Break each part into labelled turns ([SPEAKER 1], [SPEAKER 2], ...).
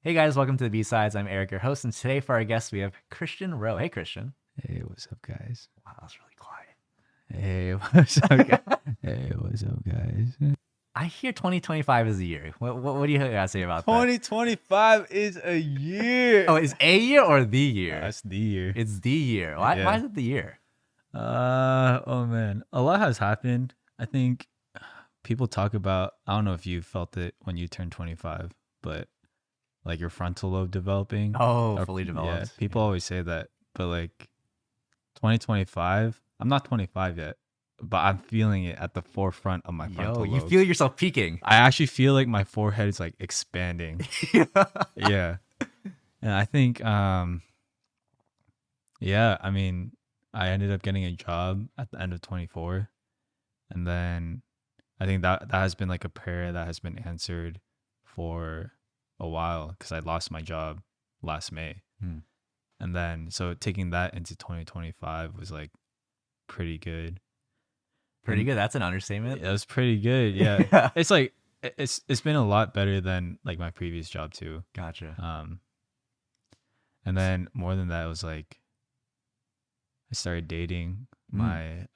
[SPEAKER 1] Hey guys, welcome to the B-Sides. I'm Eric, your host, and today for our guest we have Christian Rowe. Hey Christian.
[SPEAKER 2] Hey, what's up, guys?
[SPEAKER 1] Wow, that was really
[SPEAKER 2] Hey, what's up, guys?
[SPEAKER 1] quiet.
[SPEAKER 2] Hey, what's up, guys?
[SPEAKER 1] I hear 2025 is the year. What do you got to say about that?
[SPEAKER 2] 2025 is a year.
[SPEAKER 1] Oh, is a year or the year?
[SPEAKER 2] That's the year.
[SPEAKER 1] It's the year. Why
[SPEAKER 2] Yeah.
[SPEAKER 1] is it the year?
[SPEAKER 2] Oh man, a lot has happened. I think people talk about. I don't know if you felt it when you turned 25, but like your frontal lobe developing.
[SPEAKER 1] Oh,
[SPEAKER 2] Or-
[SPEAKER 1] fully
[SPEAKER 2] Yeah,
[SPEAKER 1] developed.
[SPEAKER 2] people always say that, but like 2025, I'm not 25 yet, but I'm feeling it at the forefront of my
[SPEAKER 1] Yo,
[SPEAKER 2] frontal
[SPEAKER 1] you
[SPEAKER 2] lobe.
[SPEAKER 1] feel yourself peaking.
[SPEAKER 2] I actually feel like my forehead is like expanding. Yeah. And I think yeah, I mean, I ended up getting a job at the end of 24, and then I think that has been like a prayer that has been answered for a while cuz I lost my job last May.
[SPEAKER 1] Hmm.
[SPEAKER 2] And then so taking that into 2025 was like pretty good.
[SPEAKER 1] Pretty
[SPEAKER 2] And
[SPEAKER 1] good. That's an understatement.
[SPEAKER 2] It was pretty good. Yeah.
[SPEAKER 1] Yeah.
[SPEAKER 2] It's like it's been a lot better than like my previous job too.
[SPEAKER 1] Gotcha.
[SPEAKER 2] And then more than that, it was like I started dating my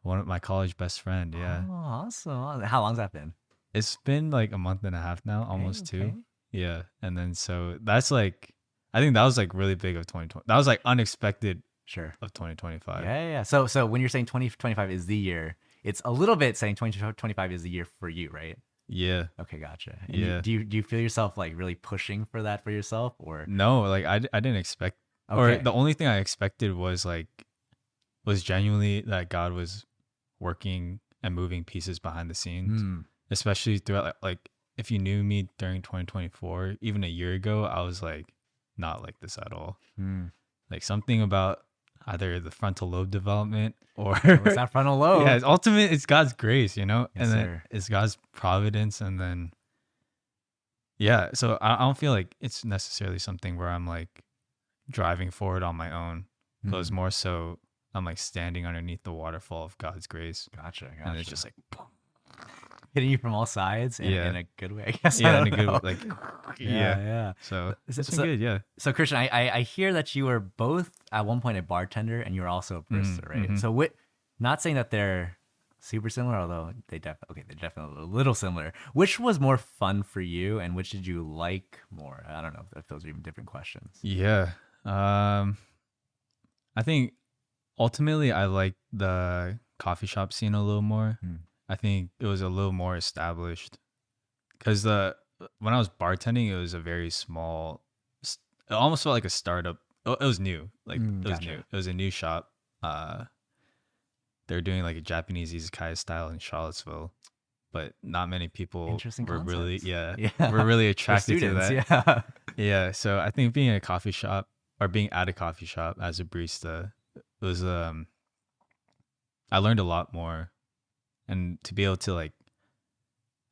[SPEAKER 2] one of my college best friend. Yeah,
[SPEAKER 1] Oh, awesome. How long's that been?
[SPEAKER 2] it's been like a month and a half now, almost
[SPEAKER 1] Okay.
[SPEAKER 2] two. Yeah, and then so that's like I think that was like really big of 2020. That was like unexpected
[SPEAKER 1] Sure.
[SPEAKER 2] of 2025.
[SPEAKER 1] Yeah. So when you're saying 2025 is the year, it's a little bit saying 2025 is the year for you, right?
[SPEAKER 2] Yeah.
[SPEAKER 1] Okay, gotcha. And
[SPEAKER 2] Yeah.
[SPEAKER 1] do you feel yourself like really pushing for that for yourself or
[SPEAKER 2] No, like I didn't expect, or
[SPEAKER 1] okay?
[SPEAKER 2] the only thing I expected was genuinely that God was working and moving pieces behind the scenes,
[SPEAKER 1] Hmm.
[SPEAKER 2] especially throughout like if you knew me during 2024, even a year ago, I was like not like this at all.
[SPEAKER 1] Hmm.
[SPEAKER 2] Like something about either the frontal lobe development or
[SPEAKER 1] What's that frontal lobe?
[SPEAKER 2] yeah, it's God's grace, you know,
[SPEAKER 1] Yes,
[SPEAKER 2] and then
[SPEAKER 1] sir.
[SPEAKER 2] it's God's providence, and then yeah. So I don't feel like it's necessarily something where I'm like driving forward on my own. But it's
[SPEAKER 1] Hmm.
[SPEAKER 2] more so I'm like standing underneath the waterfall of God's grace,
[SPEAKER 1] Gotcha.
[SPEAKER 2] and it's just like boom.
[SPEAKER 1] Hitting you from all sides
[SPEAKER 2] Yeah.
[SPEAKER 1] in a good way, I guess. I
[SPEAKER 2] Yeah, in
[SPEAKER 1] don't
[SPEAKER 2] a good
[SPEAKER 1] know.
[SPEAKER 2] way, like yeah.
[SPEAKER 1] Yeah.
[SPEAKER 2] So
[SPEAKER 1] So,
[SPEAKER 2] it's been
[SPEAKER 1] so,
[SPEAKER 2] good, yeah.
[SPEAKER 1] so Christian, I hear that you were both at one point a bartender and you were also a barista, right?
[SPEAKER 2] Mm-hmm.
[SPEAKER 1] So not saying that they're super similar, although they're definitely a little similar. Which was more fun for you, and which did you like more? I don't know if those are even different questions.
[SPEAKER 2] Yeah. I think ultimately I like the coffee shop scene a little more.
[SPEAKER 1] Hmm.
[SPEAKER 2] I think it was a little more established because the when I was bartending, it was a very small. It almost felt like a startup. It was new, like it was
[SPEAKER 1] Gotcha.
[SPEAKER 2] new. It was a new shop. Uh, they're doing like a Japanese izakaya style in Charlottesville, but not many people
[SPEAKER 1] Interesting
[SPEAKER 2] were really,
[SPEAKER 1] concept.
[SPEAKER 2] yeah, were really
[SPEAKER 1] For
[SPEAKER 2] attracted to
[SPEAKER 1] students,
[SPEAKER 2] that.
[SPEAKER 1] yeah.
[SPEAKER 2] Yeah, so I think being a coffee shop or being at a coffee shop as a barista was I learned a lot more, and to be able to like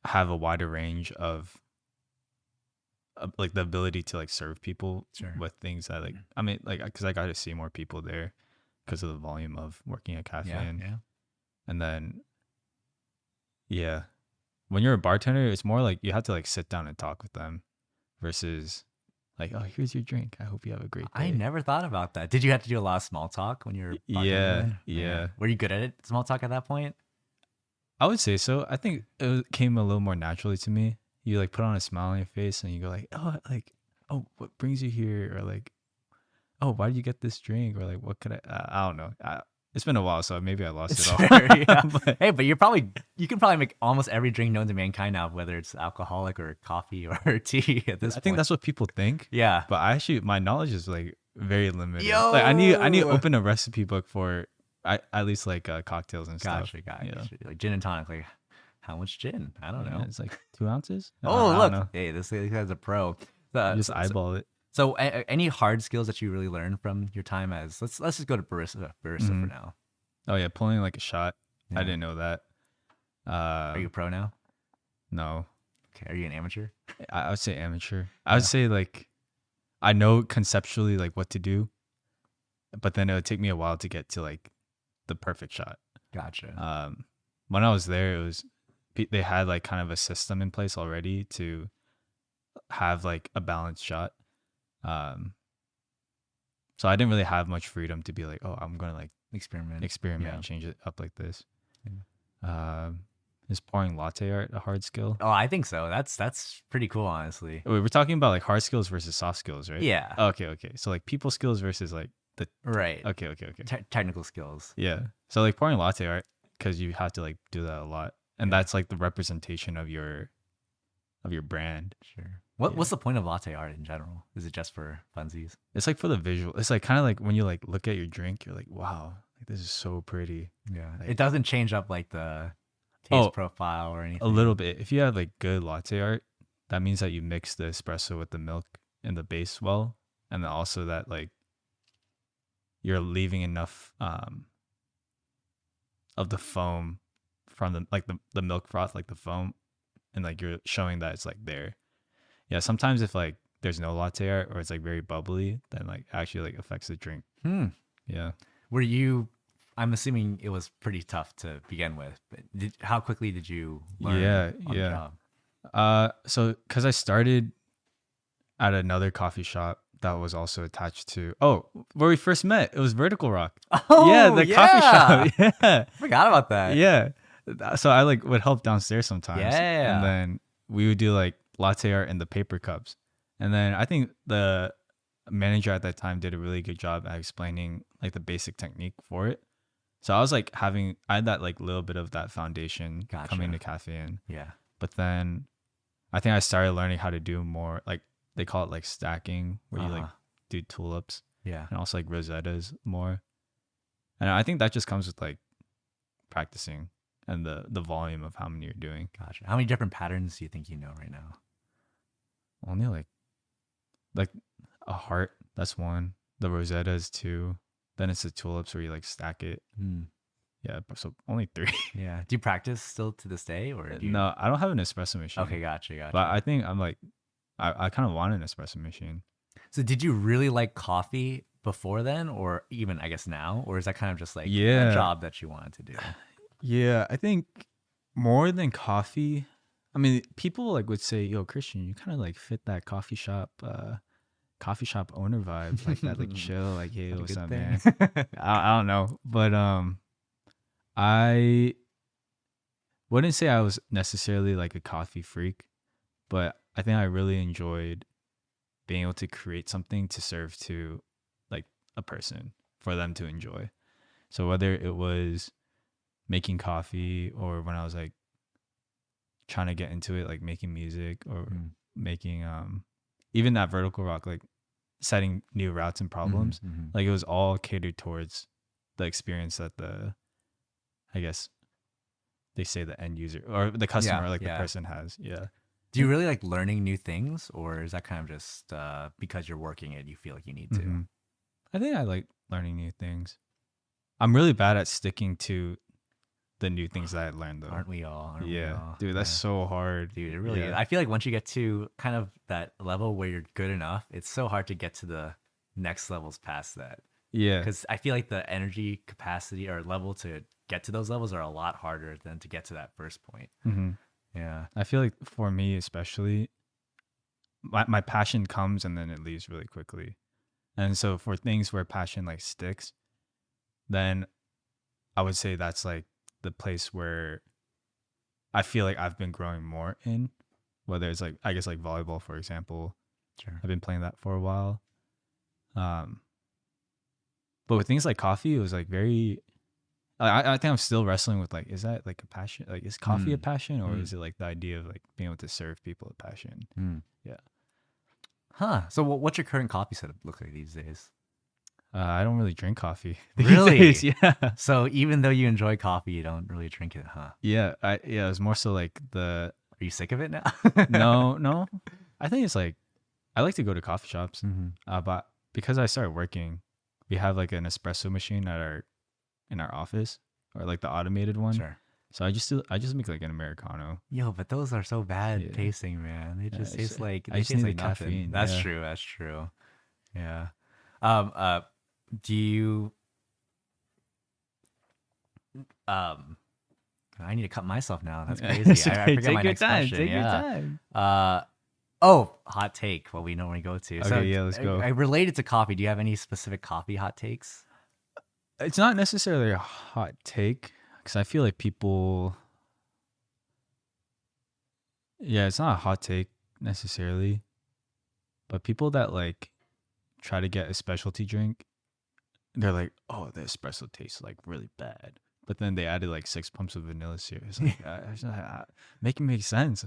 [SPEAKER 2] have a wider range of like the ability to like serve people
[SPEAKER 1] Sure.
[SPEAKER 2] with things that like I mean like because I got to see more people there because of the volume of working at cafe,
[SPEAKER 1] Yeah.
[SPEAKER 2] and then yeah, when you're a bartender, it's more like you have to like sit down and talk with them versus like, oh, here's your drink. I hope you have a great day.
[SPEAKER 1] I never thought about that. Did you have to do a lot of small talk when you were
[SPEAKER 2] Yeah,
[SPEAKER 1] bartending?
[SPEAKER 2] yeah.
[SPEAKER 1] Man. Were you good at it, small talk at that point?
[SPEAKER 2] I would say so. I think came a little more naturally to me. You like put on a smile on your face and you go oh, what brings you here? Or like, oh, why did you get this drink? Or like, what could I don't know. It's been a while, so maybe I lost it all.
[SPEAKER 1] Sure, yeah.
[SPEAKER 2] But
[SPEAKER 1] Hey, but you can probably make almost every drink known to mankind now, whether it's alcoholic or coffee or tea at this
[SPEAKER 2] I
[SPEAKER 1] point.
[SPEAKER 2] think that's what people think.
[SPEAKER 1] Yeah.
[SPEAKER 2] But my knowledge is like very limited. Like I need to
[SPEAKER 1] Yo!
[SPEAKER 2] open a recipe book for at least like cocktails and
[SPEAKER 1] Gotcha,
[SPEAKER 2] stuff.
[SPEAKER 1] gotcha.
[SPEAKER 2] Yeah.
[SPEAKER 1] Like gin and tonic. Like, how much gin? I don't know.
[SPEAKER 2] It's like 2 ounces.
[SPEAKER 1] Oh,
[SPEAKER 2] I
[SPEAKER 1] look.
[SPEAKER 2] don't know.
[SPEAKER 1] Hey, this guy's a pro.
[SPEAKER 2] You just eyeball it.
[SPEAKER 1] So, any hard skills that you really learned from your time as let's just go to barista for now.
[SPEAKER 2] Oh yeah, pulling like a shot.
[SPEAKER 1] Yeah.
[SPEAKER 2] I didn't know that.
[SPEAKER 1] Are you a pro now?
[SPEAKER 2] No,
[SPEAKER 1] Okay. Are you an amateur?
[SPEAKER 2] I would say amateur. I would say like I know conceptually like what to do, but then it would take me a while to get to like the perfect shot.
[SPEAKER 1] Gotcha.
[SPEAKER 2] When I was there, it was they had like kind of a system in place already to have like a balanced shot. Um, so I didn't really have much freedom to be like, oh, I'm gonna like
[SPEAKER 1] Experiment.
[SPEAKER 2] experiment
[SPEAKER 1] Yeah.
[SPEAKER 2] and change it up like this.
[SPEAKER 1] Yeah.
[SPEAKER 2] Is pouring latte art a hard skill?
[SPEAKER 1] Oh, I think so. That's pretty cool, honestly.
[SPEAKER 2] Wait, we're talking about like hard skills versus soft skills, right?
[SPEAKER 1] Yeah.
[SPEAKER 2] Okay, okay. So like people skills versus like the
[SPEAKER 1] Right.
[SPEAKER 2] okay, okay, okay.
[SPEAKER 1] Technical skills.
[SPEAKER 2] Yeah. So like pouring latte art because you have to like do that a lot, and
[SPEAKER 1] Yeah.
[SPEAKER 2] that's like the representation of your brand.
[SPEAKER 1] Sure.
[SPEAKER 2] Yeah.
[SPEAKER 1] What's the point of latte art in general? Is it just for funsies?
[SPEAKER 2] It's like for the visual. It's like kind of like when you like look at your drink, you're like, wow, like this is so pretty.
[SPEAKER 1] Yeah.
[SPEAKER 2] Like-
[SPEAKER 1] It doesn't change up like the taste
[SPEAKER 2] Oh,
[SPEAKER 1] profile or anything.
[SPEAKER 2] A little bit. If you have like good latte art, that means that you mix the espresso with the milk in the base well, and then also that like you're leaving enough of the foam from the milk froth, like the foam, and like you're showing that it's like there. Yeah, sometimes if like there's no latte art or it's like very bubbly, then like actually like affects the drink.
[SPEAKER 1] Hmm.
[SPEAKER 2] Yeah.
[SPEAKER 1] Were you? I'm assuming it was pretty tough to begin with. But how quickly did you learn?
[SPEAKER 2] Yeah,
[SPEAKER 1] on
[SPEAKER 2] yeah.
[SPEAKER 1] The job?
[SPEAKER 2] So because I started at another coffee shop that was also attached to where we first met, it was Vertical Rock.
[SPEAKER 1] Oh,
[SPEAKER 2] Yeah, the coffee shop. Yeah.
[SPEAKER 1] Forgot about that.
[SPEAKER 2] Yeah. So I like would help downstairs sometimes.
[SPEAKER 1] Yeah.
[SPEAKER 2] And then we would do like latte art in the paper cups. And then I think the manager at that time did a really good job at explaining like the basic technique for it. So I was like I had that like little bit of that foundation coming to caffeine.
[SPEAKER 1] Yeah.
[SPEAKER 2] But then I think I started learning how to do more like they call it like stacking where you like do tulips
[SPEAKER 1] Yeah.
[SPEAKER 2] and also like rosettas more. And I think that just comes with like practicing and the volume of how many you're doing.
[SPEAKER 1] Gotcha. How many different patterns do you think you know right now?
[SPEAKER 2] Only like a heart, that's one. The rosettas two. Then it's the tulips where you like stack it. Yeah, so only 3.
[SPEAKER 1] Yeah. Do you practice still to this day, or do you...
[SPEAKER 2] No, I don't have an espresso machine.
[SPEAKER 1] Okay, gotcha.
[SPEAKER 2] But I think I'm like I kind of want an espresso machine.
[SPEAKER 1] So did you really like coffee before then, or even I guess now, or is that kind of just like
[SPEAKER 2] Yeah.
[SPEAKER 1] a job that you wanted to do?
[SPEAKER 2] Yeah, I think more than coffee. I mean, people like would say, "Yo, Christian, you kind of like fit that coffee shop owner vibe, like that, like chill, like hey,
[SPEAKER 1] Is that a
[SPEAKER 2] what's
[SPEAKER 1] good
[SPEAKER 2] up,
[SPEAKER 1] thing?
[SPEAKER 2] man?" I don't know, but I wouldn't say I was necessarily like a coffee freak, but I think I really enjoyed being able to create something to serve to like a person for them to enjoy. So whether it was making coffee or when I was like trying to get into it, like making music or making even that Vertical Rock, like setting new routes and problems, like it was all catered towards the experience that I guess they say the end user or the customer, the person has. Yeah.
[SPEAKER 1] Do you really like learning new things, or is that kind of just because you're working it, you feel like you need to?
[SPEAKER 2] I think I like learning new things. I'm really bad at sticking to the new things that I learned, though.
[SPEAKER 1] Aren't we all?
[SPEAKER 2] Dude, that's so hard.
[SPEAKER 1] Dude, it really is. I feel like once you get to kind of that level where you're good enough, it's so hard to get to the next levels past that.
[SPEAKER 2] Yeah.
[SPEAKER 1] Because I feel like the energy capacity or level to get to those levels are a lot harder than to get to that first point. Yeah.
[SPEAKER 2] I feel like for me, especially, my passion comes and then it leaves really quickly. And so for things where passion like sticks, then I would say that's like the place where I feel like I've been growing more in, whether it's like, I guess like volleyball, for example.
[SPEAKER 1] Sure.
[SPEAKER 2] I've been playing that for a while. But with things like coffee, it was like very, I think I'm still wrestling with like, is that like a passion? Like, is coffee a passion, or is it like the idea of like being able to serve people a passion? Yeah.
[SPEAKER 1] Huh. So what's your current coffee setup look like these days?
[SPEAKER 2] I don't really drink coffee. these
[SPEAKER 1] Really?
[SPEAKER 2] days, yeah.
[SPEAKER 1] So even though you enjoy coffee, you don't really drink it, huh?
[SPEAKER 2] Yeah. It was more so like
[SPEAKER 1] Are you sick of it now?
[SPEAKER 2] no. I think it's like, I like to go to coffee shops, but because I started working, we have like an espresso machine in our office, or like the automated one.
[SPEAKER 1] Sure.
[SPEAKER 2] So I just make like an Americano.
[SPEAKER 1] Yo, but those are so bad tasting, man. They just taste like
[SPEAKER 2] I just
[SPEAKER 1] taste
[SPEAKER 2] need
[SPEAKER 1] like
[SPEAKER 2] the
[SPEAKER 1] nothing.
[SPEAKER 2] caffeine.
[SPEAKER 1] That's
[SPEAKER 2] Yeah.
[SPEAKER 1] true. That's true. Yeah. Do you I need to cut myself now. That's crazy. I forget
[SPEAKER 2] Take
[SPEAKER 1] my
[SPEAKER 2] your
[SPEAKER 1] next
[SPEAKER 2] time.
[SPEAKER 1] question.
[SPEAKER 2] Take your
[SPEAKER 1] Yeah.
[SPEAKER 2] time.
[SPEAKER 1] Oh, hot take. What we normally go to. So
[SPEAKER 2] Okay, yeah, let's go.
[SPEAKER 1] related to coffee. Do you have any specific coffee hot takes?
[SPEAKER 2] It's not necessarily a hot take because I feel like people. Yeah, it's not a hot take necessarily, but people that like try to get a specialty drink, they're like, "Oh, the espresso tastes like really bad," but then they added like 6 pumps of vanilla syrup. It's like, make it make sense.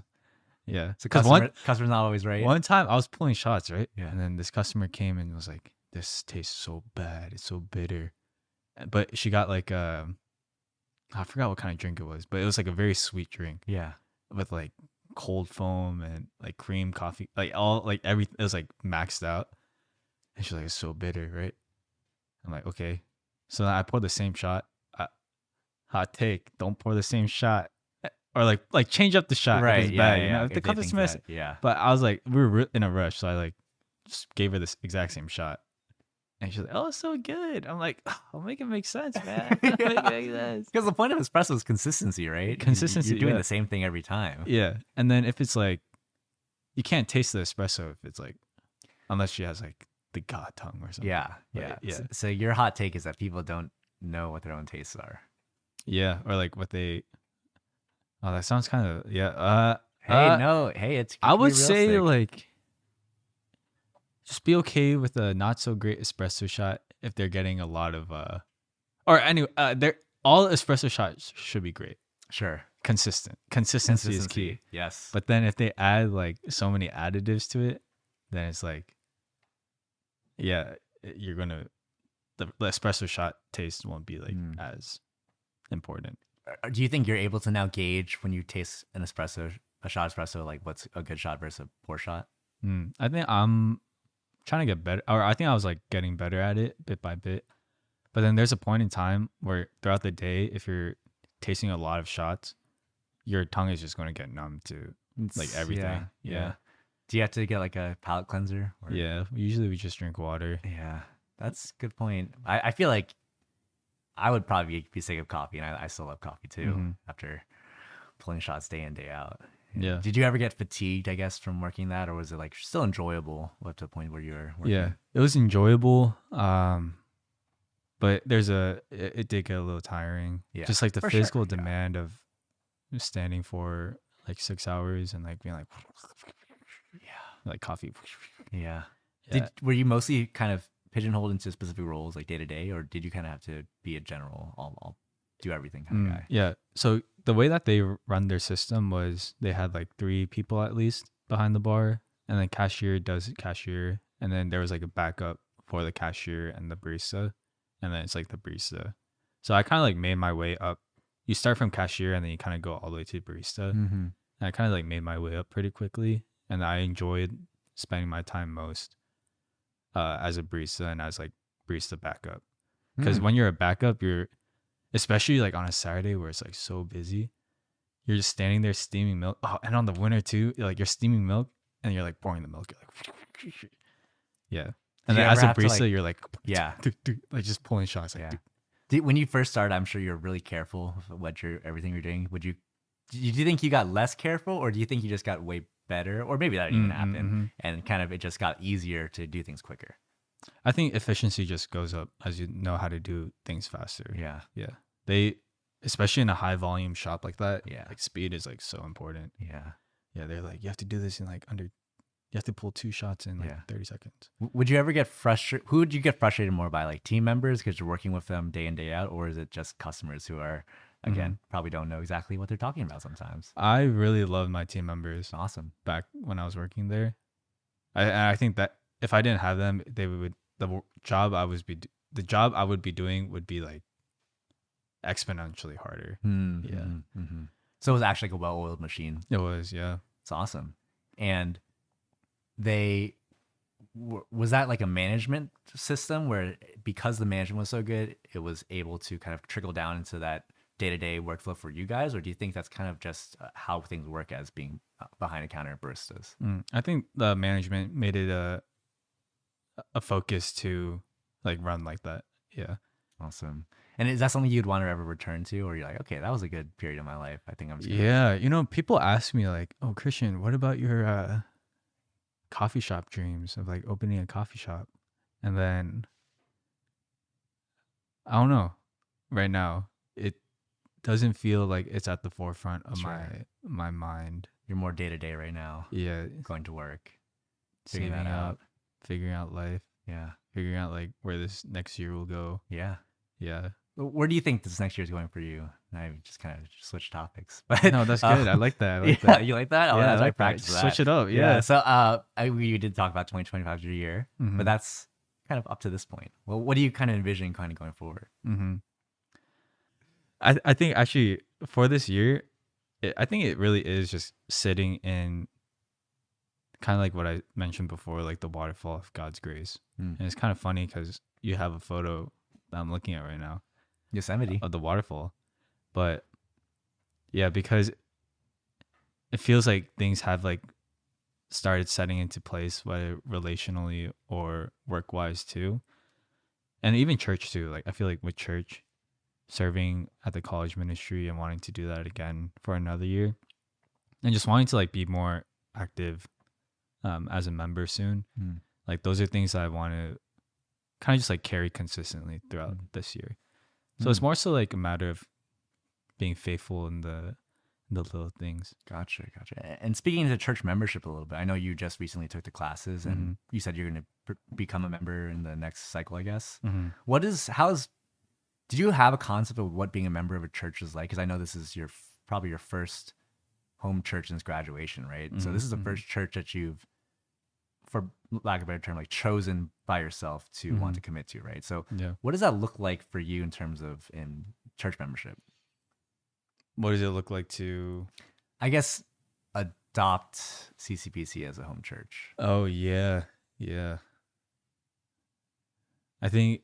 [SPEAKER 2] Yeah,
[SPEAKER 1] So
[SPEAKER 2] because one
[SPEAKER 1] customer's not always right.
[SPEAKER 2] one time I was pulling shots, right?
[SPEAKER 1] Yeah.
[SPEAKER 2] And then this customer came and was like, "This tastes so bad. It's so bitter." But she got like I forgot what kind of drink it was, but it was like a very sweet drink
[SPEAKER 1] Yeah.
[SPEAKER 2] with like cold foam and like cream coffee, like all like everything. It was like maxed out. And she's like, "It's so bitter, right?" I'm like, "Okay." So then I poured the same shot. Hot take: don't pour the same shot, or like change up the shot.
[SPEAKER 1] Right.
[SPEAKER 2] If it's
[SPEAKER 1] Yeah.
[SPEAKER 2] bad,
[SPEAKER 1] Yeah.
[SPEAKER 2] you know. If
[SPEAKER 1] If
[SPEAKER 2] the
[SPEAKER 1] they think
[SPEAKER 2] customer,
[SPEAKER 1] that, yeah.
[SPEAKER 2] but I was like, we were in a rush, so I like just gave her this exact same shot. And she's like, "Oh, it's so good." I'm like, "I'll make it make sense, man. Make it make sense."
[SPEAKER 1] Because the point of espresso is consistency, right?
[SPEAKER 2] Consistency,
[SPEAKER 1] You're doing
[SPEAKER 2] yeah.
[SPEAKER 1] the same thing every time.
[SPEAKER 2] Yeah. And then if it's like, you can't taste the espresso if it's like, unless she has like the god tongue or something.
[SPEAKER 1] Yeah.
[SPEAKER 2] But,
[SPEAKER 1] Yeah.
[SPEAKER 2] yeah.
[SPEAKER 1] So your hot take is that people don't know what their own tastes are.
[SPEAKER 2] Yeah. Or like what they, oh, that sounds kind of, yeah.
[SPEAKER 1] Hey, no. Hey, it's.
[SPEAKER 2] I would
[SPEAKER 1] realistic.
[SPEAKER 2] say like, just be okay with a not so great espresso shot if they're getting a lot of, or anyway, they're all espresso shots should be great.
[SPEAKER 1] Sure.
[SPEAKER 2] Consistent. Consistency is key.
[SPEAKER 1] Yes.
[SPEAKER 2] But then if they add like so many additives to it, then it's like, yeah, you're gonna the espresso shot taste won't be like as important.
[SPEAKER 1] Do you think you're able to now gauge when you taste a shot espresso, like what's a good shot versus a poor shot?
[SPEAKER 2] I think I'm trying to get better, or I think I was like getting better at it bit by bit. But then there's a point in time where throughout the day, if you're tasting a lot of shots, your tongue is just going to get numb to like everything. Yeah.
[SPEAKER 1] Do you have to get like a palate cleanser? Or?
[SPEAKER 2] Yeah. Usually we just drink water.
[SPEAKER 1] Yeah. That's a good point. I feel like I would probably be sick of coffee, and I still love coffee too after pulling shots day in, day out.
[SPEAKER 2] Yeah.
[SPEAKER 1] Did you ever get fatigued, I guess, from working that, or was it like still enjoyable up to the point where you were working?
[SPEAKER 2] Yeah. It was enjoyable. But it did get a little tiring.
[SPEAKER 1] Yeah,
[SPEAKER 2] Just like the
[SPEAKER 1] for sure,
[SPEAKER 2] physical
[SPEAKER 1] yeah.
[SPEAKER 2] demand of standing for like 6 hours and like being like, like coffee.
[SPEAKER 1] Yeah.
[SPEAKER 2] Yeah.
[SPEAKER 1] Were you mostly kind of pigeonholed into specific roles, like day to day, or did you kind of have to be a general, I'll do everything kind of guy?
[SPEAKER 2] Yeah. So the way that they run their system was they had like 3 people at least behind the bar, and then cashier does cashier, and then there was like a backup for the cashier and the barista, and then it's like the barista. So I kind of like made my way up. You start from cashier and then you kind of go all the way to barista.
[SPEAKER 1] Mm-hmm.
[SPEAKER 2] And I kind of like made my way up pretty quickly, and I enjoyed spending my time most as a barista and as like barista backup. Because when you're a backup, you're especially like on a Saturday where it's like so busy, you're just standing there steaming milk. Oh, and on the winter too, like you're steaming milk and you're like pouring the milk. You're like, yeah. And
[SPEAKER 1] you
[SPEAKER 2] then as
[SPEAKER 1] ever
[SPEAKER 2] a
[SPEAKER 1] have to,
[SPEAKER 2] barista,
[SPEAKER 1] like-
[SPEAKER 2] you're like,
[SPEAKER 1] Yeah.
[SPEAKER 2] like just pulling shots. Like,
[SPEAKER 1] Yeah. When you first started, I'm sure you're really careful of everything you're doing. Do you think you got less careful, or do you think you just got way better, or maybe that didn't even happen, and kind of it just got easier to do things quicker?
[SPEAKER 2] I think efficiency just goes up as you know how to do things faster.
[SPEAKER 1] Yeah.
[SPEAKER 2] Yeah. Especially in a high volume shop like that,
[SPEAKER 1] Yeah.
[SPEAKER 2] like speed is like so important.
[SPEAKER 1] Yeah.
[SPEAKER 2] Yeah. They're like, you have to do this in like you have to pull 2 shots in like
[SPEAKER 1] Yeah.
[SPEAKER 2] 30 seconds.
[SPEAKER 1] Would you ever get frustrated? Who would you get frustrated more by, like team members because you're working with them day in, day out, or is it just customers who are, again, probably don't know exactly what they're talking about sometimes?
[SPEAKER 2] I really love my team members
[SPEAKER 1] Awesome.
[SPEAKER 2] back when I was working there. I think that if I didn't have them, the job I would be doing would be like exponentially harder. Yeah.
[SPEAKER 1] So it was actually like a well-oiled machine.
[SPEAKER 2] It was, yeah.
[SPEAKER 1] It's awesome. And was that like a management system where because the management was so good, it was able to kind of trickle down into that day-to-day workflow for you guys? Or do you think that's kind of just how things work as being behind a counter baristas?
[SPEAKER 2] I think the management made it a focus to like run like that. Yeah.
[SPEAKER 1] Awesome. And is that something you'd want to ever return to, or you're like, okay, that was a good period of my life, I think I'm just gonna...
[SPEAKER 2] Yeah. People ask me like, "Oh, Christian, what about your coffee shop dreams of like opening a coffee shop. And then I don't know. Right now, it doesn't feel like it's at the forefront of
[SPEAKER 1] Sure.
[SPEAKER 2] my mind.
[SPEAKER 1] You're more day to day right now,
[SPEAKER 2] Yeah,
[SPEAKER 1] going to work, figuring
[SPEAKER 2] saving
[SPEAKER 1] that out.
[SPEAKER 2] up, figuring out life,
[SPEAKER 1] Yeah.
[SPEAKER 2] figuring out like where this next year will go.
[SPEAKER 1] Yeah.
[SPEAKER 2] Yeah.
[SPEAKER 1] Where do you think this next year is going for you? And I just kind of switched topics, but
[SPEAKER 2] No, that's good. I like that. I like
[SPEAKER 1] yeah,
[SPEAKER 2] that.
[SPEAKER 1] you like that? Oh,
[SPEAKER 2] Yeah, I
[SPEAKER 1] that's I
[SPEAKER 2] like that.
[SPEAKER 1] practice
[SPEAKER 2] Just
[SPEAKER 1] that.
[SPEAKER 2] switch it up.
[SPEAKER 1] Yeah.
[SPEAKER 2] Yeah.
[SPEAKER 1] So, we did talk about 2025 as your year,
[SPEAKER 2] Mhm.
[SPEAKER 1] but that's kind of up to this point. Well, what do you kind of envision kind of going forward?
[SPEAKER 2] Mm-hmm. I think actually for this year, I think it really is just sitting in kind of like what I mentioned before, like the waterfall of God's grace.
[SPEAKER 1] Mm.
[SPEAKER 2] And it's kind of funny because you have a photo that I'm looking at right now
[SPEAKER 1] Yosemite.
[SPEAKER 2] of the waterfall. But yeah, because it feels like things have like started setting into place, whether relationally or work wise too. And even church too. Like I feel like with church, serving at the college ministry and wanting to do that again for another year and just wanting to like be more active as a member soon.
[SPEAKER 1] Mm.
[SPEAKER 2] Like those are things that I want to kind of just like carry consistently throughout this year. So it's more so like a matter of being faithful in the little things.
[SPEAKER 1] Gotcha. And speaking into church membership a little bit, I know you just recently took the classes, and you said you're going to become a member in the next cycle, I guess. Did you have a concept of what being a member of a church is like? Because I know this is probably your first home church since graduation, right? So this is the first church that you've, for lack of a better term, like chosen by yourself to want to commit to, right? So
[SPEAKER 2] Yeah.
[SPEAKER 1] what does that look like for you in terms of in church membership?
[SPEAKER 2] What does it look like to?
[SPEAKER 1] I guess adopt CCPC as a home church.
[SPEAKER 2] Oh yeah. I think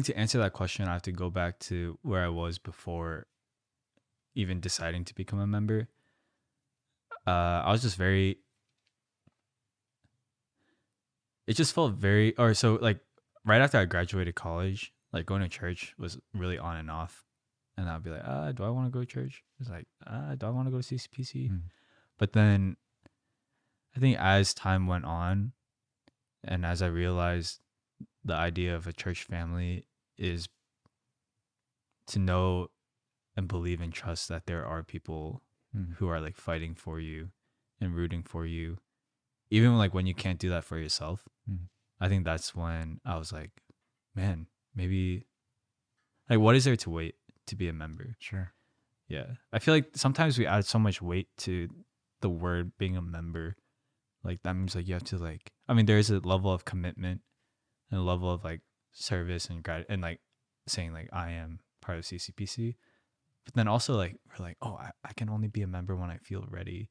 [SPEAKER 2] to answer that question, I have to go back to where I was before even deciding to become a member. I was just very. It just felt very, or so like right after I graduated college, like going to church was really on and off, and I'd be like, do I want to go to church? It's like, do I want to go to CCPC? But then, I think as time went on, and as I realized the idea of a church family is to know and believe and trust that there are people who are like fighting for you and rooting for you, even like when you can't do that for yourself. I think that's when I was like, man, maybe like what is there to wait to be a member?
[SPEAKER 1] Sure.
[SPEAKER 2] Yeah. I feel like sometimes we add so much weight to the word being a member. Like that means like you have to like, I mean, there is a level of commitment and a level of like service and and like saying like I am part of CCPC. But then also like we're like, oh, I can only be a member when I feel ready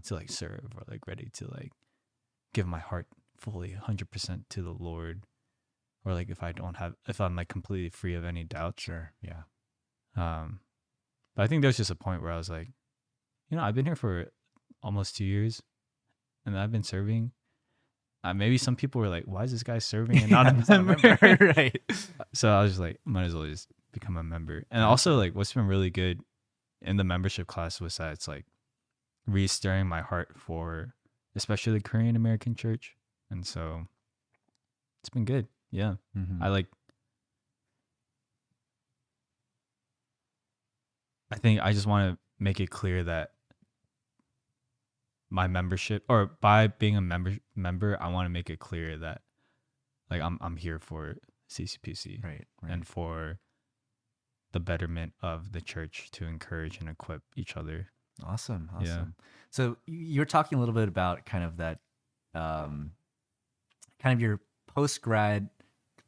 [SPEAKER 2] to like serve or like ready to like give my heart fully 100% to the Lord, or like if I'm like completely free of any doubt.
[SPEAKER 1] Sure. Yeah.
[SPEAKER 2] But I think there's just a point where I was like, I've been here for almost 2 years and I've been serving. Maybe some people were like, why is this guy serving and not a member?
[SPEAKER 1] Right.
[SPEAKER 2] So I was just like, might as well just become a member. And also like what's been really good in the membership class was that it's like re-stirring my heart for especially the Korean American church. And so it's been good. Yeah. I think I just want to make it clear that my membership, or by being a member, I want to make it clear that like I'm here for CCPC,
[SPEAKER 1] Right.
[SPEAKER 2] and for the betterment of the church to encourage and equip each other.
[SPEAKER 1] Awesome.
[SPEAKER 2] Yeah.
[SPEAKER 1] So you're talking a little bit about kind of that, kind of your post-grad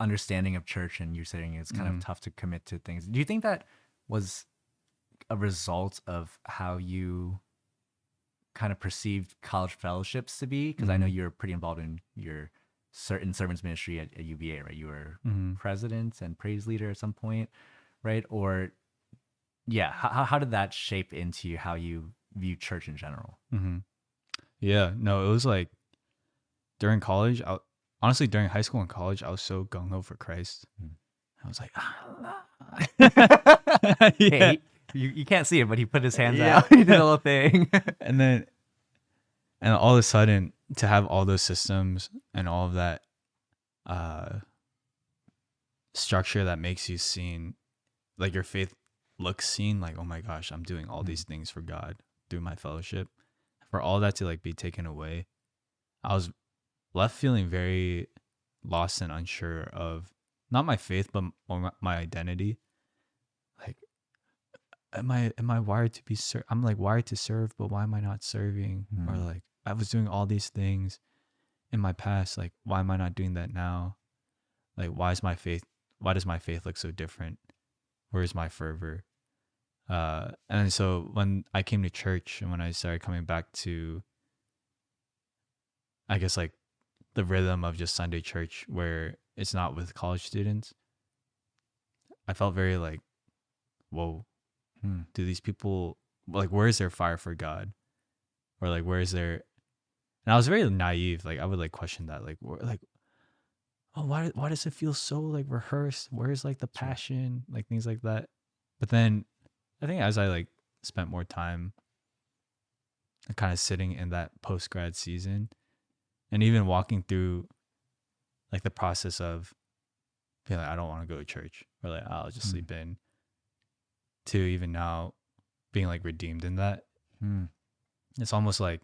[SPEAKER 1] understanding of church, and you're saying it's kind of tough to commit to things. Do you think that was a result of how you kind of perceived college fellowships to be? Because I know you're pretty involved in your certain servants ministry at UVA, right? You were president and praise leader at some point, right? Or yeah, how did that shape into how you view church in general?
[SPEAKER 2] Yeah, no, it was like during college, honestly, during high school and college, I was so gung-ho for Christ. I was like,
[SPEAKER 1] yeah. You can't see it, but he put his hands out. He did a little thing.
[SPEAKER 2] and then And all of a sudden, to have all those systems and all of that uh, structure that makes you seen, like your faith looks seen, like, oh my gosh, I'm doing all these things for God through my fellowship. For all that to like be taken away, I was left feeling very lost and unsure of not my faith, but my identity. Like, am I wired to be I'm like wired to serve, but why am I not serving? Or like I was doing all these things in my past, like why am I not doing that now? Like why does my faith look so different? Where's my fervor? And so when I came to church and when I started coming back to, I guess, like the rhythm of just Sunday church where it's not with college students, I felt very like, whoa, do these people, like, where is their fire for God? Or like, where is their, and I was very naive. Like I would like question that, like, oh, why does it feel so like rehearsed? Where's like the passion, like things like that? But then I think as I like spent more time kind of sitting in that post grad season and even walking through like the process of being like, I don't want to go to church, or like I'll just sleep in, to even now being like redeemed in that. It's almost like,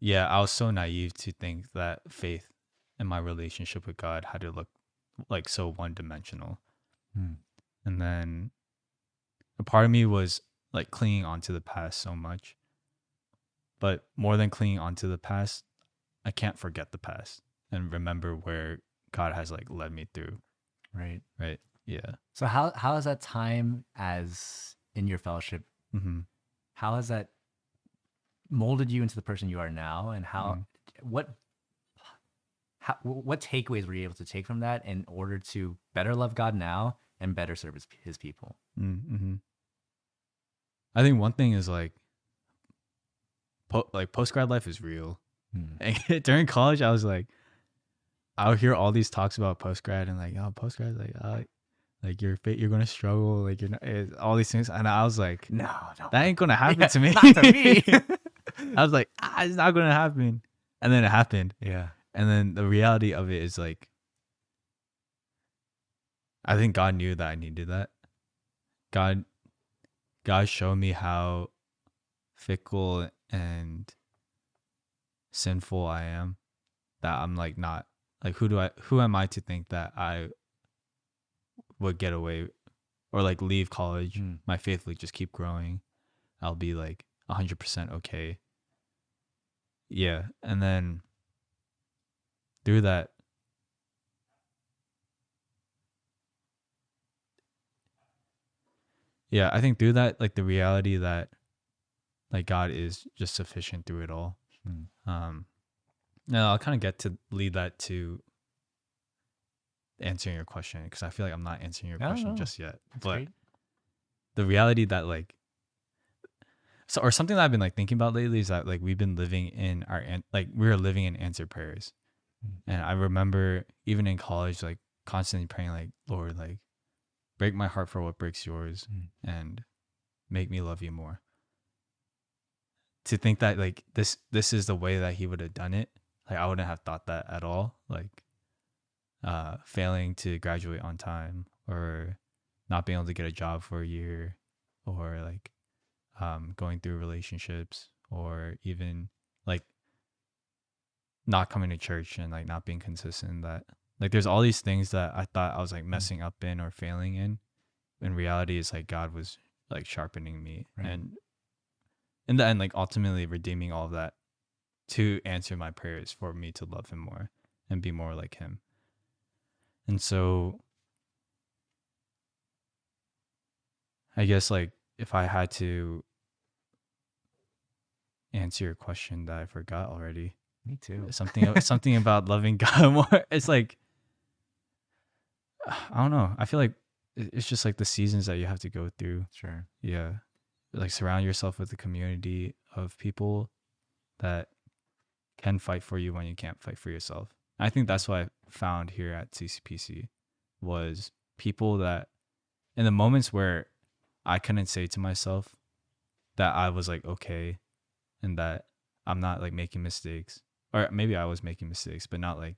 [SPEAKER 2] yeah, I was so naive to think that faith and my relationship with God had to look like so one dimensional. And then a part of me was like clinging onto the past so much. But more than clinging onto the past, I can't forget the past and remember where God has like led me through.
[SPEAKER 1] Right.
[SPEAKER 2] Right. Yeah.
[SPEAKER 1] So how has that time as in your fellowship, how has that molded you into the person you are now, and what takeaways were you able to take from that in order to better love God now and better serve his people?
[SPEAKER 2] I think one thing is like post grad life is real. And during college, I was like, I would hear all these talks about post grad and like, oh, post grad, like you're gonna struggle, like you're not, all these things, and I was like,
[SPEAKER 1] no,
[SPEAKER 2] that ain't gonna happen to me.
[SPEAKER 1] Not to me.
[SPEAKER 2] I was like, it's not gonna happen, and then it happened.
[SPEAKER 1] Yeah.
[SPEAKER 2] And then the reality of it is like, I think God knew that I needed that. God showed me how fickle and sinful I am, that I'm like not like, who am I to think that I would get away or like leave college, my faith would just keep growing, I'll be like 100% okay. Yeah. And then through that, yeah, I think through that, like the reality that like God is just sufficient through it all. Now I'll kind of get to lead that to answering your question, because I feel like I'm not answering your question just yet.
[SPEAKER 1] That's
[SPEAKER 2] but
[SPEAKER 1] great.
[SPEAKER 2] The reality that like, so, or something that I've been like thinking about lately is that like we've been living in we were living in answered prayers. And I remember even in college, like constantly praying like, Lord, like break my heart for what breaks yours and make me love you more. To think that like this is the way that he would have done it, like I wouldn't have thought that at all. Like failing to graduate on time, or not being able to get a job for a year, or like going through relationships, or even like not coming to church and like not being consistent. That like there's all these things that I thought I was like messing up in or failing in reality is like God was like sharpening me, and in the end like ultimately redeeming all of that to answer my prayers for me to love him more and be more like him. And so I guess like if I had to answer your question that I forgot already,
[SPEAKER 1] Me too.
[SPEAKER 2] something about loving God more, it's like, I don't know, I feel like it's just like the seasons that you have to go through.
[SPEAKER 1] Sure.
[SPEAKER 2] Yeah. Like surround yourself with a community of people that can fight for you when you can't fight for yourself. I think that's what I found here at CCPC, was people that in the moments where I couldn't say to myself that I was like okay and that I'm not like making mistakes, or maybe I was making mistakes, but not like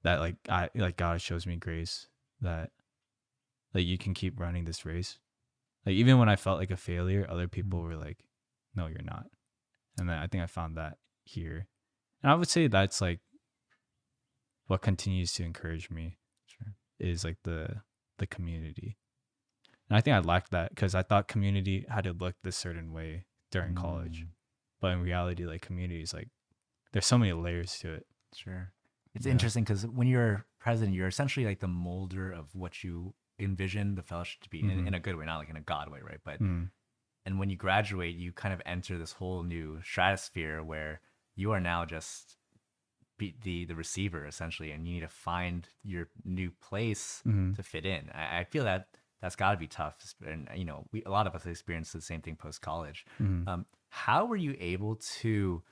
[SPEAKER 2] that. Like God shows me grace that like you can keep running this race. Like even when I felt like a failure, other people were like, "No, you're not." And then I think I found that here, and I would say that's like what continues to encourage me
[SPEAKER 1] Sure.
[SPEAKER 2] is like the community. And I think I lacked that because I thought community had to look this certain way during college.
[SPEAKER 1] Mm,
[SPEAKER 2] But in reality, like community is like there's so many layers to it.
[SPEAKER 1] sure. It's
[SPEAKER 2] Yeah.
[SPEAKER 1] interesting because when you're president, you're essentially like the molder of what you envision the fellowship to be in a good way, not like in a God way, right? But
[SPEAKER 2] Mm.
[SPEAKER 1] and when you graduate, you kind of enter this whole new stratosphere where you are now just be the receiver essentially, and you need to find your new place
[SPEAKER 2] Mm.
[SPEAKER 1] to fit in. I feel that that's got to be tough, and you know, we a lot of us experience the same thing post college.
[SPEAKER 2] Mm.
[SPEAKER 1] How were you able to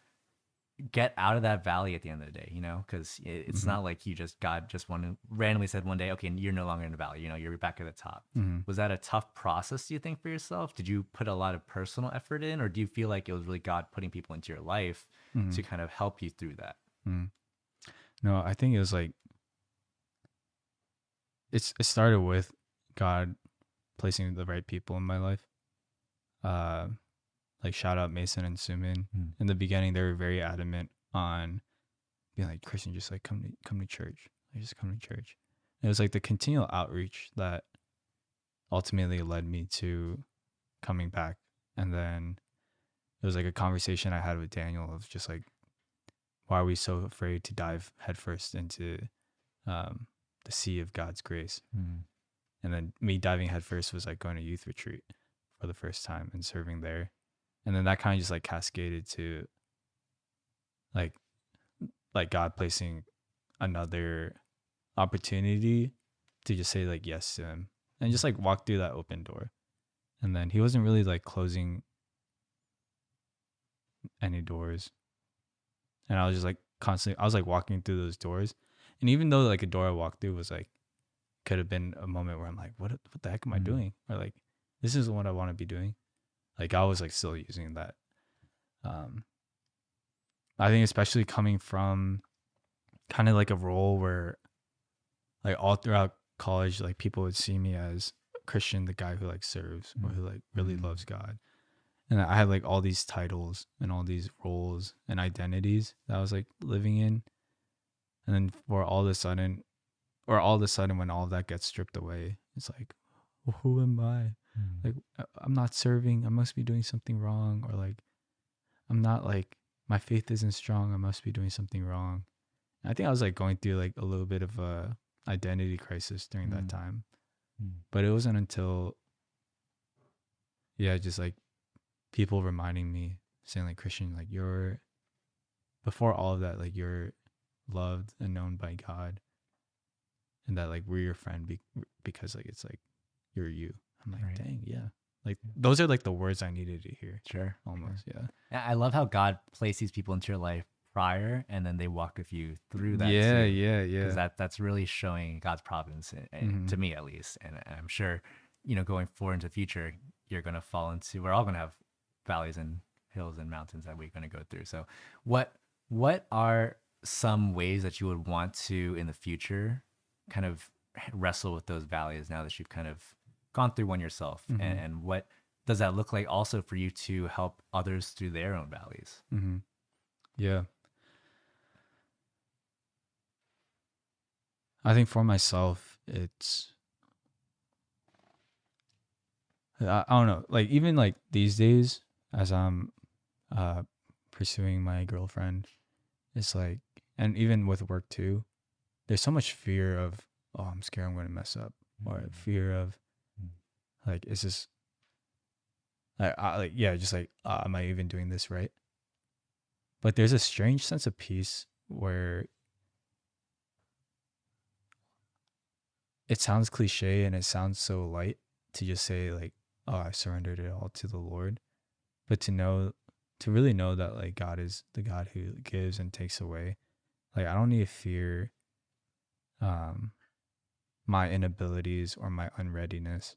[SPEAKER 1] get out of that valley at the end of the day? You know, because it's
[SPEAKER 2] Mm.
[SPEAKER 1] not like you just God just randomly said one day, okay, you're no longer in the valley. You know, you're back at the top.
[SPEAKER 2] Mm.
[SPEAKER 1] Was that a tough process, do you think, for yourself? Did you put a lot of personal effort in, or do you feel like it was really God putting people into your life to
[SPEAKER 2] Mm.
[SPEAKER 1] kind of help you through that?
[SPEAKER 2] Mm. No, I think it was like it started with God placing the right people in my life. Like shout out Mason and Sumin.
[SPEAKER 1] Mm.
[SPEAKER 2] In the beginning, they were very adamant on being like, Christian, just like come to church. Like, just come to church. And it was like the continual outreach that ultimately led me to coming back. And then it was like a conversation I had with Daniel of just like, why are we so afraid to dive headfirst into the sea of God's grace?
[SPEAKER 1] Mm.
[SPEAKER 2] And then me diving headfirst was like going to youth retreat for the first time and serving there. And then that kind of just like cascaded to like God placing another opportunity to just say like yes to him and just like walk through that open door. And then he wasn't really like closing any doors. And I was just like constantly, I was like walking through those doors. And even though like a door I walked through was like, could have been a moment where I'm like, what the heck am I doing? Or like, this isn't what I want to be doing. Like I was like still using that. I think especially coming from kind of like a role where like all throughout college, like people would see me as Christian, the guy who like serves or who like really loves God. And I had like all these titles and all these roles and identities that I was like living in. And then for all of a sudden when all of that gets stripped away, it's like, well, who am I? Like, I'm not serving. I must be doing something wrong. Or like, I'm not like, my faith isn't strong. I must be doing something wrong. I think I was like going through like a little bit of a identity crisis during that time. But it wasn't until, just like people reminding me, saying like, Christian, like before all of that, like you're loved and known by God, and that like we're your friend because like it's like you're you. I'm like, dang, yeah. Like those are like the words I needed to hear.
[SPEAKER 1] Sure.
[SPEAKER 2] Almost,
[SPEAKER 1] sure. Yeah. I love how God placed these people into your life prior, and then they walk with you through that.
[SPEAKER 2] Yeah,
[SPEAKER 1] too.
[SPEAKER 2] yeah.
[SPEAKER 1] Because that's really showing God's providence, to me at least. And I'm sure, you know, going forward into the future, you're going to fall into, we're all going to have valleys and hills and mountains that we're going to go through. So what are some ways that you would want to in the future kind of wrestle with those valleys now that you've kind of gone through one yourself? And what does that look like also for you to help others through their own valleys?
[SPEAKER 2] Yeah. I think for myself, it's, I don't know, like even like these days as I'm pursuing my girlfriend, it's like, and even with work too, there's so much fear of, oh, I'm scared I'm going to mess up, or fear of like, is this just like, am I even doing this right? But there's a strange sense of peace where it sounds cliche and it sounds so light to just say like, oh, I surrendered it all to the Lord. But to really know that like God is the God who gives and takes away. Like I don't need to fear my inabilities or my unreadiness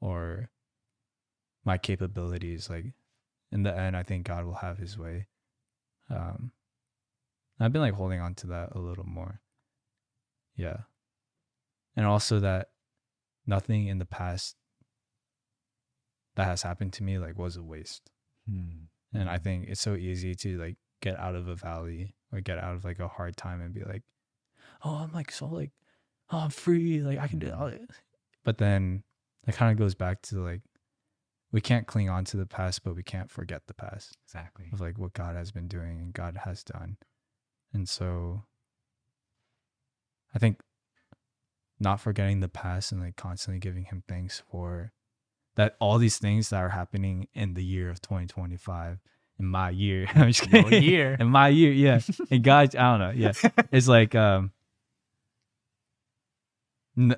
[SPEAKER 2] or my capabilities. Like in the end, I think God will have his way. I've been like holding on to that a little more. Yeah. And also that nothing in the past that has happened to me like was a waste. And I think it's so easy to like get out of a valley or get out of like a hard time and be like, oh, I'm like so like, oh, I'm free, like I can do it. But then it kind of goes back to like, we can't cling on to the past, but we can't forget the past
[SPEAKER 1] Exactly.
[SPEAKER 2] of like what God has been doing and God has done. And so I think not forgetting the past and like constantly giving him thanks for that, all these things that are happening in the year of 2025, in my year. I'm just
[SPEAKER 1] Your
[SPEAKER 2] kidding.
[SPEAKER 1] year.
[SPEAKER 2] In my year, yeah. And God, I don't know, yeah. It's like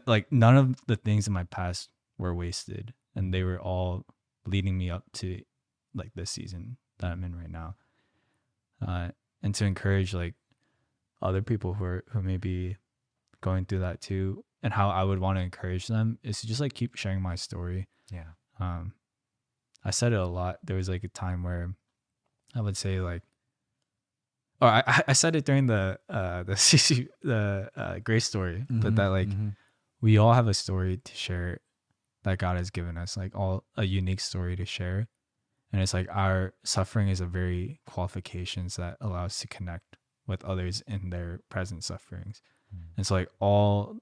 [SPEAKER 2] like none of the things in my past were wasted, and they were all leading me up to like this season that I'm in right now. And to encourage like other people who may be going through that too, and how I would want to encourage them is to just like keep sharing my story.
[SPEAKER 1] Yeah.
[SPEAKER 2] I said it a lot. There was like a time where I would say like, or I said it during the CC, the Grace story, but that like we all have a story to share that God has given us, like all a unique story to share. And it's like our suffering is a very qualifications that allow us to connect with others in their present sufferings. And so like all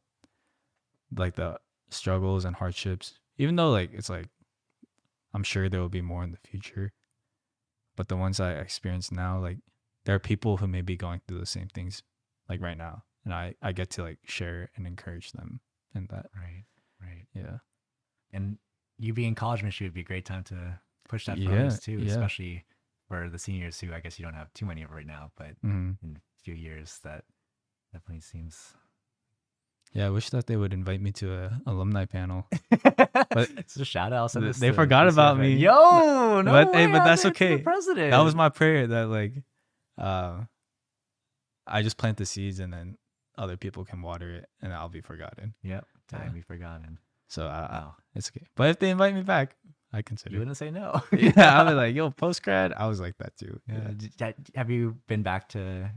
[SPEAKER 2] like the struggles and hardships, even though like it's like I'm sure there will be more in the future, but the ones I experience now, like there are people who may be going through the same things like right now, and I get to like share and encourage them in that.
[SPEAKER 1] Right.
[SPEAKER 2] Yeah.
[SPEAKER 1] And you being in college ministry would be a great time to push that
[SPEAKER 2] Yeah,
[SPEAKER 1] focus too,
[SPEAKER 2] yeah.
[SPEAKER 1] especially for the seniors who I guess you don't have too many of right now, but in a few years that definitely seems.
[SPEAKER 2] Yeah, I wish that they would invite me to a alumni panel.
[SPEAKER 1] But it's a shout out.
[SPEAKER 2] They forgot about me.
[SPEAKER 1] Yo, no
[SPEAKER 2] but
[SPEAKER 1] way,
[SPEAKER 2] hey, but that's
[SPEAKER 1] it's the
[SPEAKER 2] okay.
[SPEAKER 1] president.
[SPEAKER 2] That was my prayer that like, I just plant the seeds and then other people can water it and I'll be forgotten.
[SPEAKER 1] Yep, time be forgotten.
[SPEAKER 2] So it's okay. But if they invite me back, I consider.
[SPEAKER 1] You wouldn't say no.
[SPEAKER 2] Yeah, I'll be like, yo, post grad. I was like that too.
[SPEAKER 1] Yeah. Have you been back to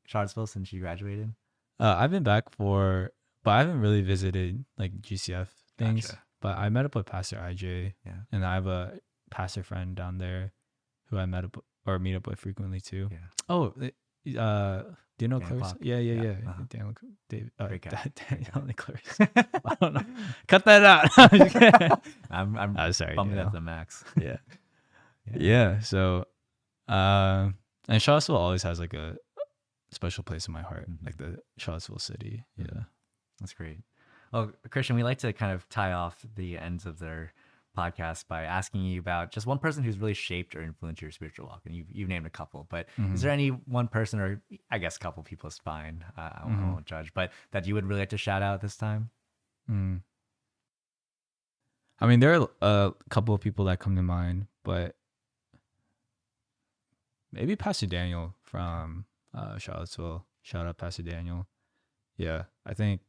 [SPEAKER 1] Charlottesville since you graduated?
[SPEAKER 2] I've been back but I haven't really visited like GCF things.
[SPEAKER 1] Gotcha.
[SPEAKER 2] But I met up with Pastor IJ.
[SPEAKER 1] Yeah.
[SPEAKER 2] And I have a pastor friend down there who I meet up with frequently too.
[SPEAKER 1] Yeah.
[SPEAKER 2] Oh, do you know Clarissa? Yeah.
[SPEAKER 1] Uh-huh.
[SPEAKER 2] Daniel Clarissa. I don't know. Cut that out.
[SPEAKER 1] I'm
[SPEAKER 2] sorry.
[SPEAKER 1] bumping at the max.
[SPEAKER 2] Yeah. So, and Charlottesville always has like a special place in my heart, like the Charlottesville city. Yeah.
[SPEAKER 1] That's great. Well, Christian, we like to kind of tie off the ends of their podcast by asking you about just one person who's really shaped or influenced your spiritual walk. And you've named a couple, but is there any one person, or I guess a couple people is fine, I won't judge, but that you would really like to shout out this time?
[SPEAKER 2] I mean, there are a couple of people that come to mind, but maybe Pastor Daniel from Charlottesville. Shout out Pastor Daniel. Yeah, I think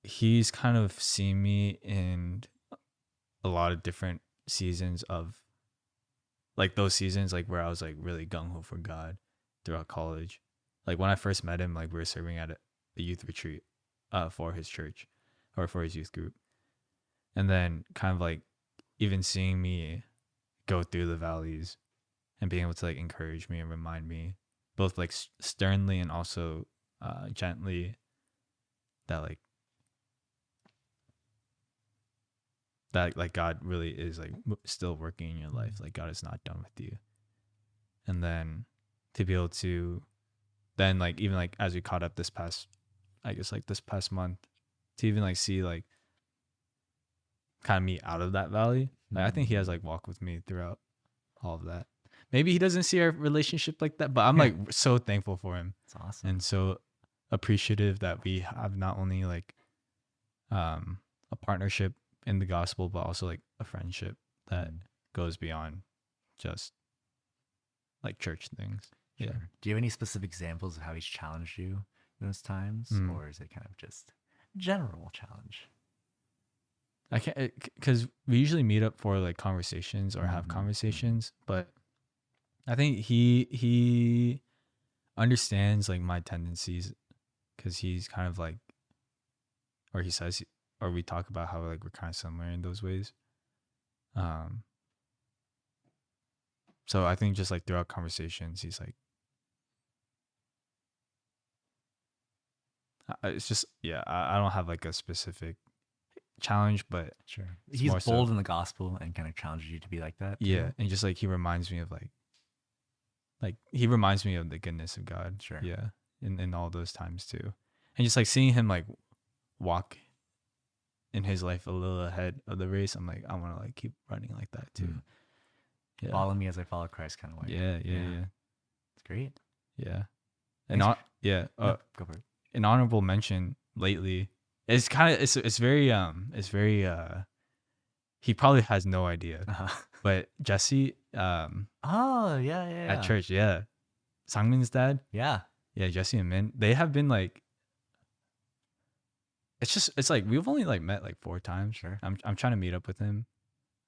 [SPEAKER 2] he's kind of seen me in a lot of different seasons of like those seasons like where I was like really gung-ho for God throughout college. Like when I first met him, like we were serving at a youth retreat for his church or for his youth group. And then kind of like even seeing me go through the valleys and being able to like encourage me and remind me both like sternly and also gently that like God really is like still working in your life. Like God is not done with you. And then to be able to then like even like as we caught up this past month, to even like see like kind of me out of that valley. Like I think he has like walked with me throughout all of that. Maybe he doesn't see our relationship like that, but I'm like so thankful for him.
[SPEAKER 1] It's awesome.
[SPEAKER 2] And so appreciative that we have not only like a partnership in the gospel, but also like a friendship that goes beyond just like church things.
[SPEAKER 1] Sure.
[SPEAKER 2] Yeah.
[SPEAKER 1] Do you have any specific examples of how he's challenged you in those times, or is it kind of just general challenge?
[SPEAKER 2] I can't, because we usually meet up for like conversations or have
[SPEAKER 1] Mhm,
[SPEAKER 2] conversations, but I think he understands like my tendencies because he's kind of like, or he says, or we talk about how like we're kind of similar in those ways. Um, so I think just like throughout conversations, he's like, it's just yeah, I don't have like a specific challenge, but
[SPEAKER 1] Sure.
[SPEAKER 2] it's
[SPEAKER 1] He's
[SPEAKER 2] more so
[SPEAKER 1] bold in the gospel and kind of challenges you to be like that. Too.
[SPEAKER 2] yeah, and just like he reminds me of like he reminds me of the goodness of God.
[SPEAKER 1] Sure.
[SPEAKER 2] Yeah, in all those times too, and just like seeing him like walk in his life a little ahead of the race, I'm like I want to like keep running like that too.
[SPEAKER 1] Mm.
[SPEAKER 2] Yeah,
[SPEAKER 1] Follow me as I follow Christ, kind of way.
[SPEAKER 2] yeah,
[SPEAKER 1] It's great.
[SPEAKER 2] yeah.
[SPEAKER 1] Thanks.
[SPEAKER 2] Yeah.
[SPEAKER 1] No, go for it.
[SPEAKER 2] An honorable mention lately. It's kind of it's very he probably has no idea,
[SPEAKER 1] Uh-huh.
[SPEAKER 2] but Jesse
[SPEAKER 1] Oh yeah.
[SPEAKER 2] at church, yeah, Sangmin's dad,
[SPEAKER 1] Yeah.
[SPEAKER 2] yeah, Jesse and Min, they have been like, it's like we've only like met like 4 times.
[SPEAKER 1] Sure.
[SPEAKER 2] I'm trying to meet up with him,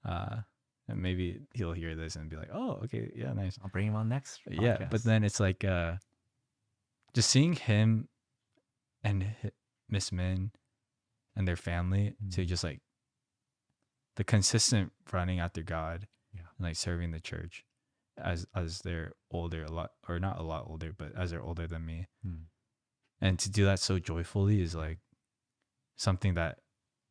[SPEAKER 2] and maybe he'll hear this and be like, oh okay, yeah, nice.
[SPEAKER 1] I'll bring him on next.
[SPEAKER 2] Yeah, but
[SPEAKER 1] podcast.
[SPEAKER 2] then it's like just seeing him and Miss Min and their family to
[SPEAKER 1] Mm.
[SPEAKER 2] just like the consistent running after God,
[SPEAKER 1] Yeah.
[SPEAKER 2] and like serving the church as they're older, a lot, or not a lot older, but as they're older than me,
[SPEAKER 1] Mm.
[SPEAKER 2] and to do that so joyfully is like something that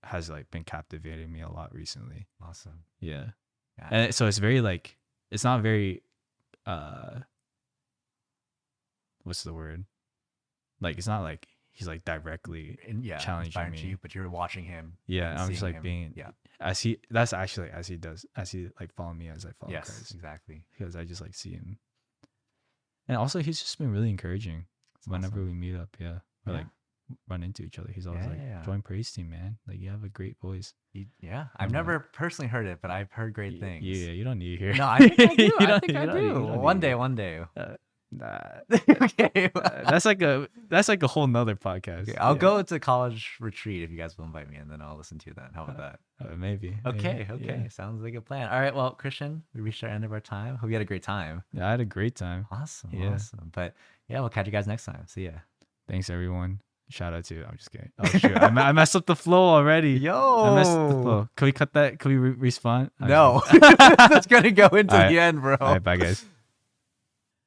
[SPEAKER 2] has like been captivating me a lot recently.
[SPEAKER 1] Awesome.
[SPEAKER 2] Yeah.
[SPEAKER 1] Yeah.
[SPEAKER 2] And so it's very like, it's not very what's the word, like it's not like he's like directly
[SPEAKER 1] And
[SPEAKER 2] challenging
[SPEAKER 1] inspiring
[SPEAKER 2] me.
[SPEAKER 1] to you, but you're watching him.
[SPEAKER 2] Yeah,
[SPEAKER 1] and
[SPEAKER 2] I'm just
[SPEAKER 1] seeing
[SPEAKER 2] like
[SPEAKER 1] him.
[SPEAKER 2] being
[SPEAKER 1] Yeah.
[SPEAKER 2] as he, that's actually as he does, as he like follow me as I follow
[SPEAKER 1] Yes.
[SPEAKER 2] Christ,
[SPEAKER 1] Exactly.
[SPEAKER 2] because I just like see him. And also he's just been really encouraging
[SPEAKER 1] It's
[SPEAKER 2] whenever
[SPEAKER 1] awesome.
[SPEAKER 2] we meet up, or
[SPEAKER 1] Yeah.
[SPEAKER 2] like run into each other. He's always like,
[SPEAKER 1] Yeah.
[SPEAKER 2] join praise team, man, like you have a great voice.
[SPEAKER 1] Yeah.
[SPEAKER 2] I'm
[SPEAKER 1] I've
[SPEAKER 2] like-
[SPEAKER 1] never personally heard it, but I've heard great things.
[SPEAKER 2] Yeah, you don't need to hear.
[SPEAKER 1] No, I think I do.
[SPEAKER 2] You
[SPEAKER 1] I
[SPEAKER 2] don't-
[SPEAKER 1] think I
[SPEAKER 2] you don't need-
[SPEAKER 1] do.
[SPEAKER 2] you don't need
[SPEAKER 1] One
[SPEAKER 2] to
[SPEAKER 1] day.
[SPEAKER 2] hear.
[SPEAKER 1] One day.
[SPEAKER 2] Nah.
[SPEAKER 1] Okay.
[SPEAKER 2] That's like a whole nother podcast.
[SPEAKER 1] Okay, I'll
[SPEAKER 2] Yeah.
[SPEAKER 1] go to college retreat if you guys will invite me, and then I'll listen to you then. How about that?
[SPEAKER 2] Maybe.
[SPEAKER 1] Okay,
[SPEAKER 2] maybe,
[SPEAKER 1] okay. Sounds like a plan. All right, well, Christian, we reached our end of our time. Hope you had a great time.
[SPEAKER 2] Yeah, I had a great time.
[SPEAKER 1] Awesome,
[SPEAKER 2] Yeah.
[SPEAKER 1] awesome. But yeah, we'll catch you guys next time. See ya.
[SPEAKER 2] Thanks everyone. Shout out to, I'm just kidding. Oh shoot, I messed up the flow already.
[SPEAKER 1] Yo,
[SPEAKER 2] I messed up the flow. Can we cut that? Can we respawn?
[SPEAKER 1] No, that's gonna go into
[SPEAKER 2] All right.
[SPEAKER 1] the end, bro.
[SPEAKER 2] All right, bye guys.